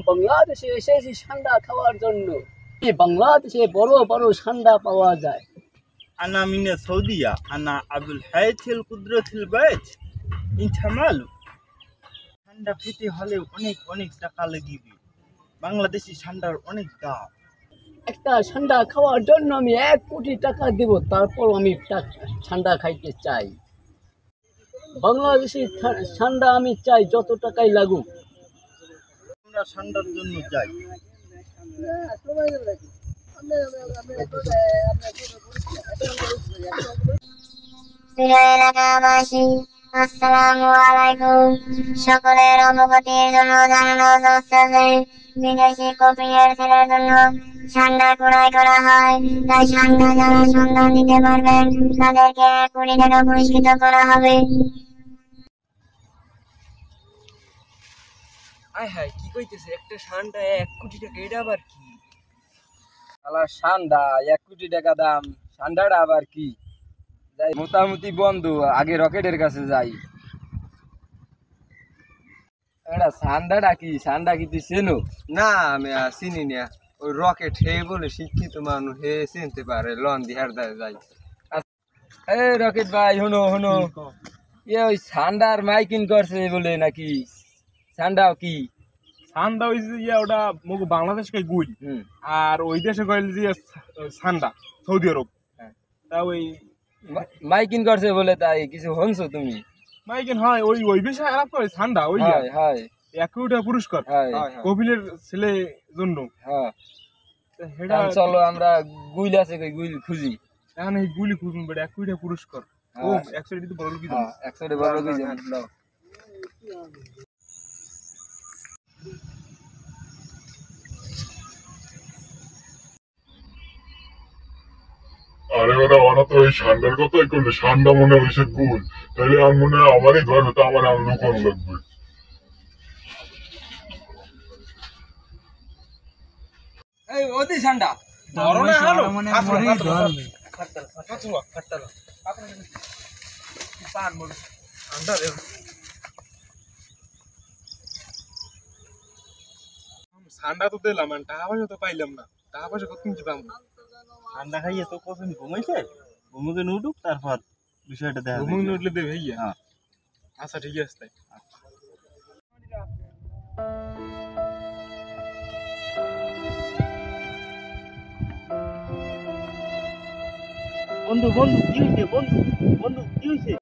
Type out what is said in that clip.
বাংলাদেশে এসেছি ঠান্ডা খাওয়ার জন্য। এই বাংলাদেশে বড় বড় ঠান্ডা পাওয়া যায়। أنا من السعودية. أنا أبو الحياة القدرة البيت. أنت ماله؟ ঠান্ডা খেতে হলে অনেক অনেক টাকা লাগবে। বাংলাদেশি ঠান্ডার অনেক দাম। একটা ঠান্ডা খাওয়ার জন্য আমি 1 কোটি টাকা দেব, তারপর আমি ঠান্ডা খাইতে চাই। বাংলাদেশি ঠান্ডা আমি চাই যত টাকাই লাগুক। আমরা ঠান্ডার জন্য যাই। এলাকাবাসী আসসালামু আলাইকুম। সকলের অবগতির জন্য জানানো যাচ্ছে যে বিদেশি কপিলের ছেলের জন্য ঠান্ডা ক্রয় করা হয়। তাই ঠান্ডা যারা সন্ধান দিতে পারবেন তাদেরকে 1 কোটি টাকা পুরস্কৃত করা হবে। আয় হায়, কি কইতেছে একটা ঠান্ডা 1 কোটি টাকা? এটা আবার কি? শালা ঠান্ডা 1 কোটি টাকা দাম, ঠান্ডাটা আবার কি? যাই মোটামুটি বন্ধু, আগে রকেটের কাছে যাই। এটা ঠান্ডাটা কি? ঠান্ডা কি তুই চেনো? না, আমি চিনি না। ওই রকেট হে বলে শিক্ষিত মানুষ হে চিনতে পারে। লন দিহার যাই। এই রকেট ভাই, হনো হনো, ওই ঠান্ডার মাইকিং করছে বলে নাকি? ঠান্ডাও কি? ঠান্ডা হয়েছে যে ওটা মুখ বাংলাদেশকে গুল, আর ওই দেশে কইল যে ঠান্ডা সৌদি আরব। তা ওই মাইকিং করছে বলে, তাই কিছু হনছো তুমি? মাইকেন হয় ওই ওই বিষয়ে আলাপ করে ঠান্ডা ওই হয় হয় 1 কোটি টাকা পুরস্কার হয়। কপিলের ছেলে জন্য। হ্যাঁ, তা হেডা চলো আমরা গুইল আছে কই গুইল খুঁজি। এখন এই গুলি খুঁজুন বেটা 1 কোটি টাকা পুরস্কার। ও 100 টাকা বড় কি দাম? 100 বড় কি দাম? আরে ওরা তো এই ঠান্ডার কথাই করলে, ঠান্ডা মনে হয়েছে কুল, তাহলে আর মনে হয় আমারই ঘর হতো, আমার আর লুকন লাগবে। এই ওদি ঠান্ডা ধরো না হলো মানে মরি ধরবে। খাট্টালা পান মরি ঠান্ডা রে। ঠান্ডা তো দিলাম, টাকা পয়সা তো পাইলাম না। টাকা পয়সা কত কিনতে পাবো? ঠান্ডা খাইয়ে তো কখন ঘুমাইছে, ঘুমুকে উঠুক তারপর বিষয়টা দেখা ঘুমুক উঠলে দেবে ভাইয়া। হ্যাঁ। আচ্ছা ঠিক আছে তাই। বন্ধু বন্ধু কি হয়েছে? বন্ধু বন্ধু কি হয়েছে?